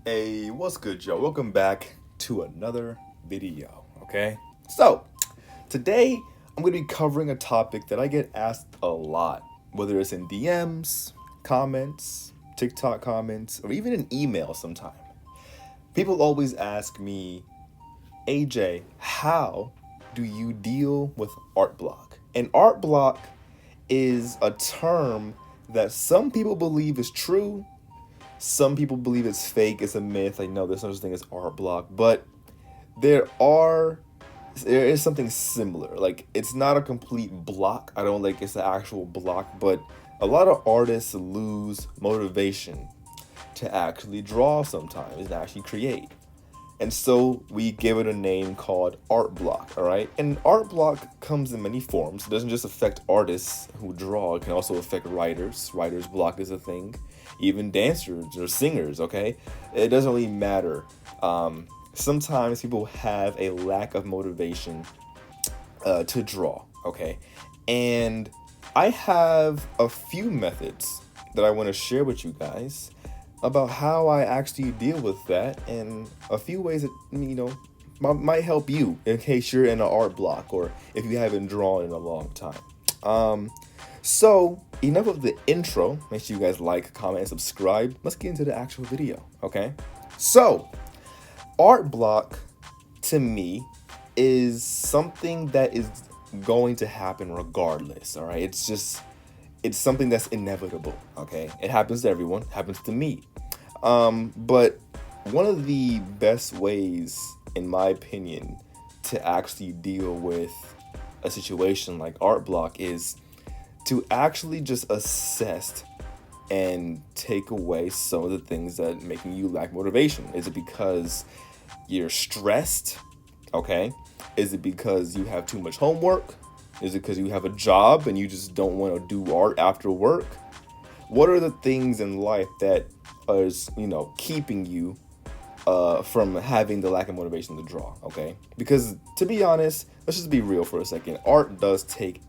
Hey, what's good, Joe? Welcome back to another video, okay? So, today I'm going to be covering a topic that I get asked a lot, whether it's in DMs, comments, TikTok comments, or even an email sometime. People always ask me, AJ, how do you deal with art block? And art block is a term that some people believe is true. Some people believe it's fake, it's a myth. I know there's no such thing as art block, but there are there is something similar. Like it's not a complete block. I don't like it's the actual block, but a lot of artists lose motivation to actually draw sometimes and actually create. And so we give it a name called art block, all right? And art block comes in many forms. It doesn't just affect artists who draw, it can also affect writers. Writer's block is a thing, even dancers or singers, okay? It doesn't really matter. Sometimes people have a lack of motivation to draw, okay? And I have a few methods that I want to share with you guys about how I actually deal with that and a few ways that, might help you in case you're in an art block or if you haven't drawn in a long time. So, enough of the intro. Make sure you guys like, comment, and subscribe. Let's get into the actual video, okay? So, art block to me is something that is going to happen regardless, all right? It's something that's inevitable, okay? It happens to everyone, happens to me. But one of the best ways, in my opinion, to actually deal with a situation like art block is to actually just assess and take away some of the things that making you lack motivation. Is it because you're stressed? Okay. Is it because you have too much homework? Is it because you have a job and you just don't want to do art after work? What are the things in life that is, keeping you from having the lack of motivation to draw, okay? Because to be honest, let's just be real for a second. Art does take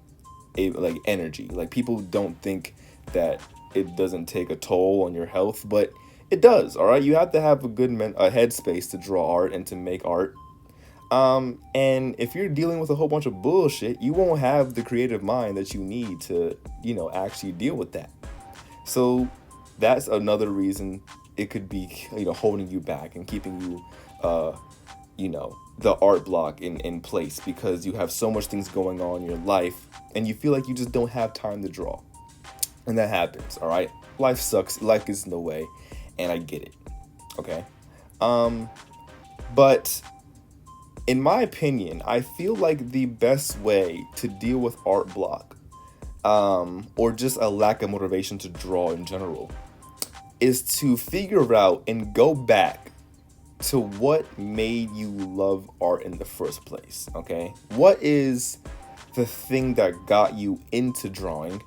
energy. Like people don't think that it doesn't take a toll on your health, but it does, all right? You have to have a good headspace to draw art and to make art. And if you're dealing with a whole bunch of bullshit, you won't have the creative mind that you need to, actually deal with that. So that's another reason it could be, holding you back and keeping you, the art block in place because you have so much things going on in your life and you feel like you just don't have time to draw. And that happens, all right? Life sucks. Life gets in the way, and I get it, okay? But in my opinion, I feel like the best way to deal with art block or just a lack of motivation to draw in general is to figure out and go back to what made you love art in the first place, okay? What is the thing that got you into drawing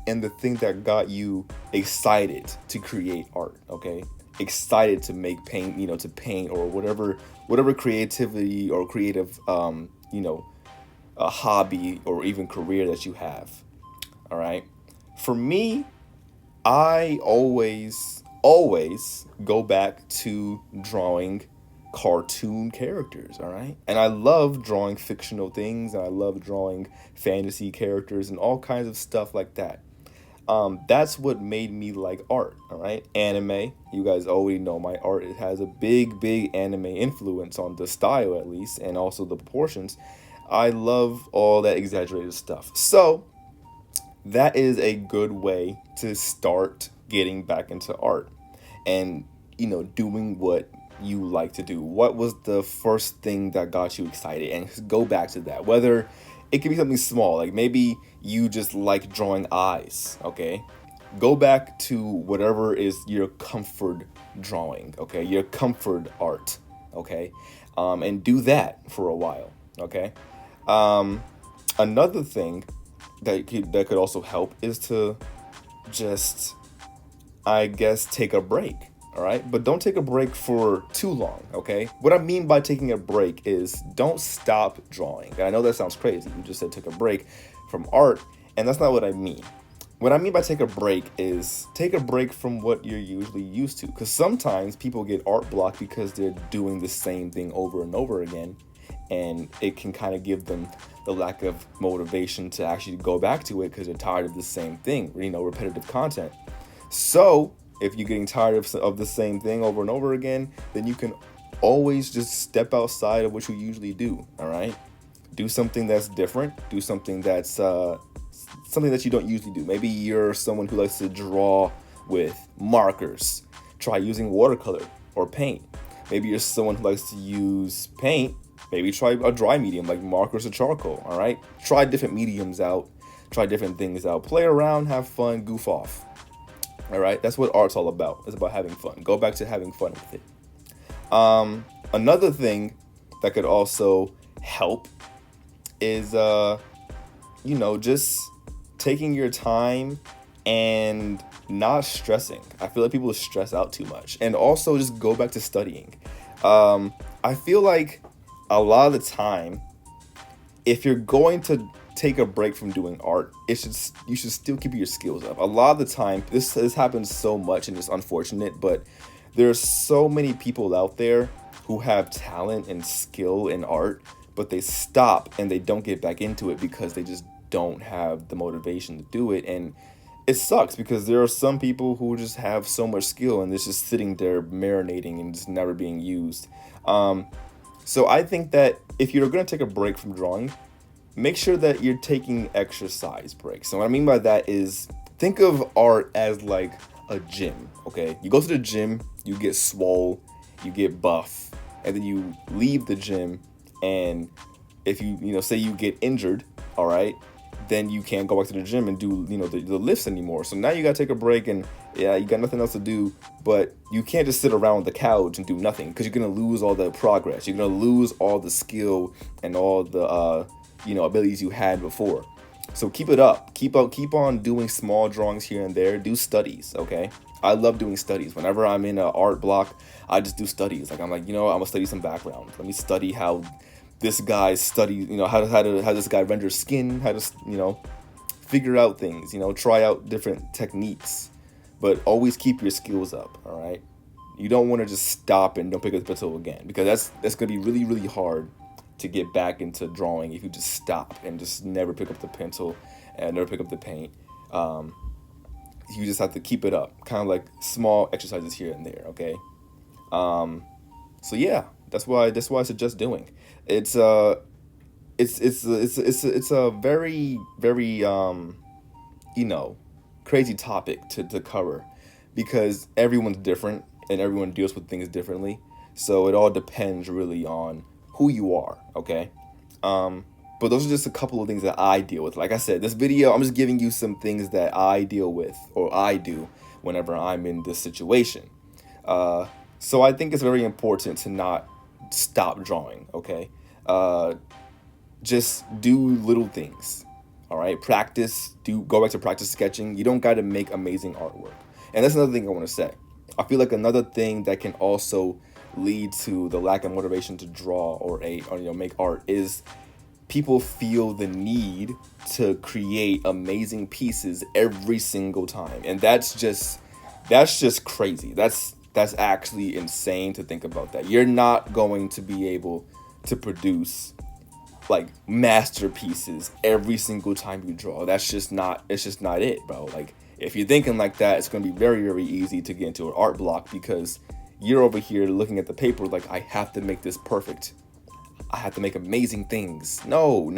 and the thing that got you excited to create art, okay? Excited to make paint, to paint or whatever creativity or creative, a hobby or even career that you have, all right? For me, I always go back to drawing cartoon characters, all right? And I love drawing fictional things, and I love drawing fantasy characters and all kinds of stuff like that. That's what made me like art, all right? Anime, you guys already know my art. It has a big anime influence on the style, at least, and also the proportions. I love all that exaggerated stuff. So, that is a good way to start getting back into art and doing what you like to do. What was the first thing that got you excited? And go back to that. Whether it could be something small, like maybe you just like drawing eyes, okay? Go back to whatever is your comfort drawing, okay? Your comfort art, okay? And do that for a while, okay? Another thing that could also help is to just, I guess, take a break, all right? But don't take a break for too long, okay? What I mean by taking a break is don't stop drawing. And I know that sounds crazy. You just said take a break from art, and that's not what I mean. What I mean by take a break is take a break from what you're usually used to. Because sometimes people get art block because they're doing the same thing over and over again. And it can kind of give them the lack of motivation to actually go back to it because they're tired of the same thing, repetitive content. So if you're getting tired of the same thing over and over again, then you can always just step outside of what you usually do. All right, do something that's different. Do something that's something that you don't usually do. Maybe you're someone who likes to draw with markers. Try using watercolor or paint. Maybe you're someone who likes to use paint. Maybe try a dry medium like markers or charcoal. All right, try different mediums out. Try different things out. Play around, have fun, goof off. All right, that's what art's all about. It's about having fun. Go back to having fun with it. Another thing that could also help is just taking your time and not stressing. I feel like people stress out too much. And also just go back to studying. I feel like a lot of the time, if you're going to take a break from doing art, you should still keep your skills up. A lot of the time, this happens so much and it's unfortunate, but there's so many people out there who have talent and skill in art, but they stop and they don't get back into it because they just don't have the motivation to do it. And it sucks because there are some people who just have so much skill and it's just sitting there marinating and just never being used. So I think that if you're going to take a break from drawing, make sure that you're taking exercise breaks. So what I mean by that is think of art as like a gym, okay? You go to the gym, you get swole, you get buff, and then you leave the gym, and if you say you get injured, all right, then you can't go back to the gym and do the lifts anymore. So now you gotta take a break, and yeah, you got nothing else to do, but you can't just sit around the couch and do nothing because you're gonna lose all the progress. You're gonna lose all the skill and all the abilities you had before. So keep it up. Keep on doing small drawings here and there. Do studies, okay? I love doing studies. Whenever I'm in an art block, I just do studies. Like I'm like, I'm gonna study some background. Let me study how this guy studies, how this guy renders skin, how to, figure out things, try out different techniques. But always keep your skills up, all right? You don't want to just stop and don't pick up the pencil again, because that's gonna be really, really hard to get back into drawing if you just stop and just never pick up the pencil and never pick up the paint. You just have to keep it up, kind of like small exercises here and there, okay? So yeah, that's why I suggest doing. It's a very, very crazy topic to cover, because everyone's different and everyone deals with things differently. So it all depends really on who you are, okay? But those are just a couple of things that I deal with. Like I said, this video, I'm just giving you some things that I deal with or I do whenever I'm in this situation. So I think it's very important to not stop drawing, okay? Just do little things, all right? Go back to practice sketching. You don't got to make amazing artwork. And that's another thing I want to say. I feel like another thing that can also lead to the lack of motivation to draw or make art is people feel the need to create amazing pieces every single time, and that's just crazy. That's actually insane to think about that. You're not going to be able to produce like masterpieces every single time you draw. It's just not it, bro. Like if you're thinking like that, it's going to be very, very easy to get into an art block, because you're over here looking at the paper like, I have to make this perfect. I have to make amazing things. No.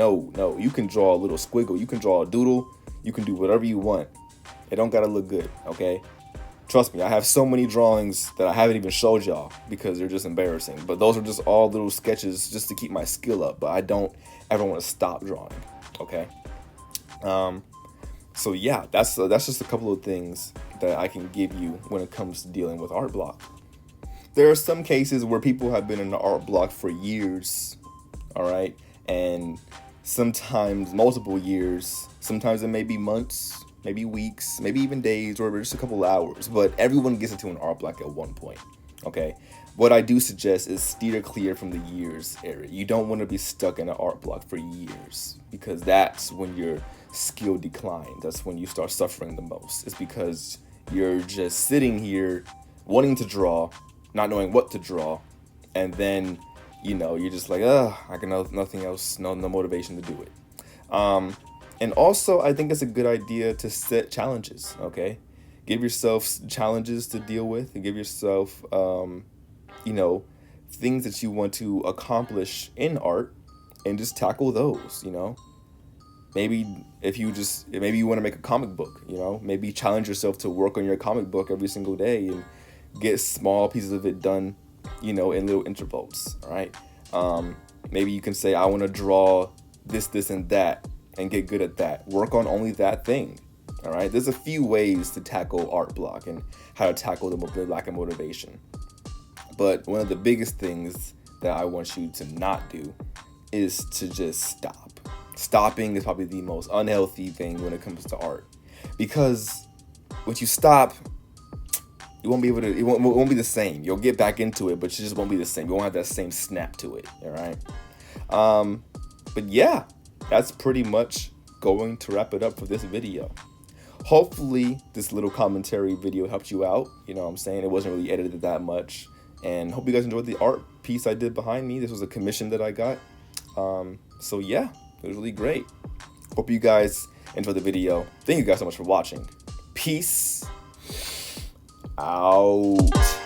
You can draw a little squiggle. You can draw a doodle. You can do whatever you want. It don't gotta look good, okay? Trust me, I have so many drawings that I haven't even showed y'all because they're just embarrassing. But those are just all little sketches just to keep my skill up. But I don't ever want to stop drawing, okay? So yeah, that's just a couple of things that I can give you when it comes to dealing with art block. There are some cases where people have been in the art block for years, all right? And sometimes multiple years, sometimes it may be months, maybe weeks, maybe even days, or just a couple hours. But everyone gets into an art block at one point, okay? What I do suggest is steer clear from the years area. You don't want to be stuck in an art block for years, because that's when you're skill decline. That's when you start suffering the most. It's because you're just sitting here wanting to draw, not knowing what to draw, and then you're just like, I can nothing else, no motivation to do it. And also, I think it's a good idea to set challenges. Okay, give yourself challenges to deal with, and give yourself things that you want to accomplish in art, and just tackle those. Maybe maybe you want to make a comic book. Maybe challenge yourself to work on your comic book every single day and get small pieces of it done, in little intervals. All right. Maybe you can say, I want to draw this, and that, and get good at that. Work on only that thing. All right. There's a few ways to tackle art block and how to tackle the lack of motivation. But one of the biggest things that I want you to not do is to just stop. Stopping is probably the most unhealthy thing when it comes to art, because when you stop, you won't be able to. It won't be the same. You'll get back into it, but you just won't be the same. You won't have that same snap to it. All right. But yeah, that's pretty much going to wrap it up for this video. Hopefully, this little commentary video helped you out. You know what I'm saying? It wasn't really edited that much. And hope you guys enjoyed the art piece I did behind me. This was a commission that I got. So yeah, it was really great. Hope you guys enjoyed the video. Thank you guys so much for watching. Peace out.